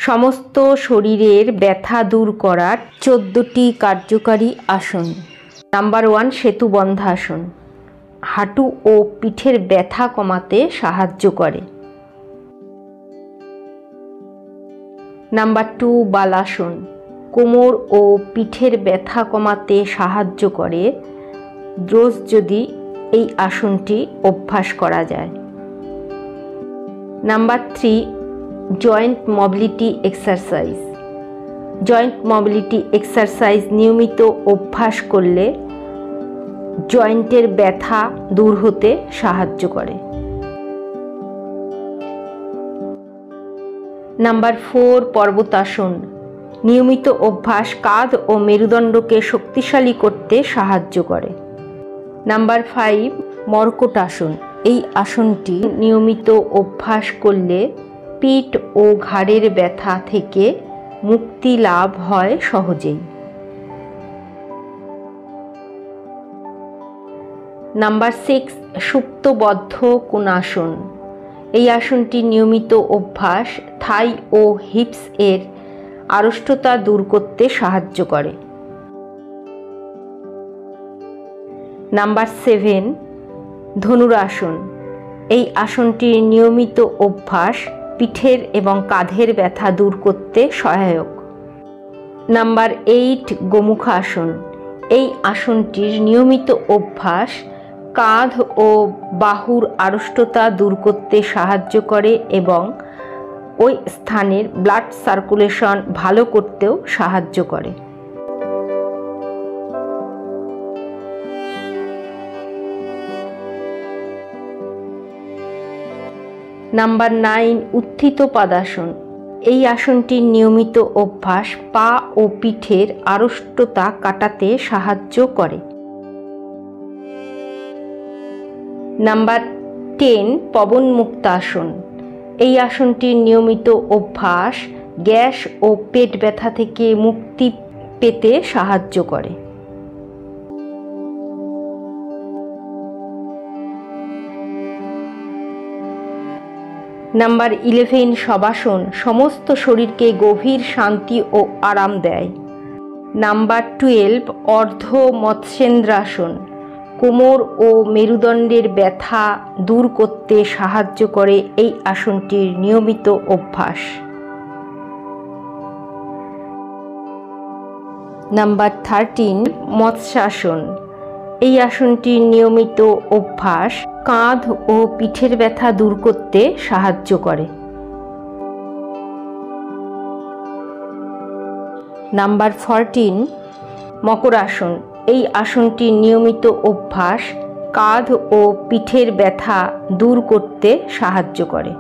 সমস্ত শরীরের ব্যথা দূর করার 14টি কার্যকারী আসন। নাম্বার 1, সেতু বন্ধাসন। হাঁটু ও পিঠের ব্যথা কমাতে সাহায্য করে। নাম্বার 2, বালাসন। কোমর ও পিঠের ব্যথা কমাতে সাহায্য করে রোজ যদি এই আসনটি অভ্যাস করা যায়। Number 3, joint mobility exercise. Joint mobility exercise নিয়মিত অভ্যাস করলে জয়েন্টের ব্যথা দূর হতে সাহায্য করে। নাম্বার 4, পর্বতাসন। নিয়মিত অভ্যাস কাঁধ ও মেরুদণ্ডকে শক্তিশালী করতে সাহায্য করে। নাম্বার 5, মর্কটাসন। এই আসনটি নিয়মিত অভ্যাস করলে পিঠ ও ঘাড়ের ব্যথা থেকে মুক্তি লাভ হয় সহজেই। নাম্বার 6, সুপ্তবদ্ধ কোণাসন। এই আসনটি নিয়মিত অভ্যাস থাই ও হিপস এর আড়ষ্টতা দূর করতে সাহায্য করে। নাম্বার 7, ধনুরাসন। এই আসনটির নিয়মিত অভ্যাস পিঠের এবং কাঁধের ব্যথা দূর করতে সহায়ক। নাম্বার 8, গোমুখাসন। এই আসনটির নিয়মিত অভ্যাস কাঁধ ও বাহুর আড়ষ্টতা দূর করতে সাহায্য করে এবং ওই স্থানের ব্লাড সার্কুলেশন ভালো করতেও সাহায্য করে। নাম্বার 9, উত্থিত পাদাসন। এই আসনটির নিয়মিত অভ্যাস পা ও পিঠের আড়ষ্টতা কাটাতে সাহায্য করে। নাম্বার 10, পবনমুক্তাসন। এই আসনটির নিয়মিত অভ্যাস গ্যাস ও পেট ব্যথা থেকে মুক্তি পেতে সাহায্য করে। নাম্বার 11, শবাসন। সমস্ত শরীরকে গভীর শান্তি ও আরাম দেয়। নাম্বার 12, অর্ধ মৎস্যেন্দ্রাসন। কোমর ও মেরুদণ্ডের ব্যথা দূর করতে সাহায্য করে এই আসনটির নিয়মিত অভ্যাস। নাম্বার 13, মৎস্যাসন। এই আসনটির নিয়মিত অভ্যাস কাঁধ ও পিঠের ব্যথা দূর করতে সাহায্য করে। নাম্বার 14, মকরাসন। এই আসনটির নিয়মিত অভ্যাস কাঁধ ও পিঠের ব্যথা দূর করতে সাহায্য করে।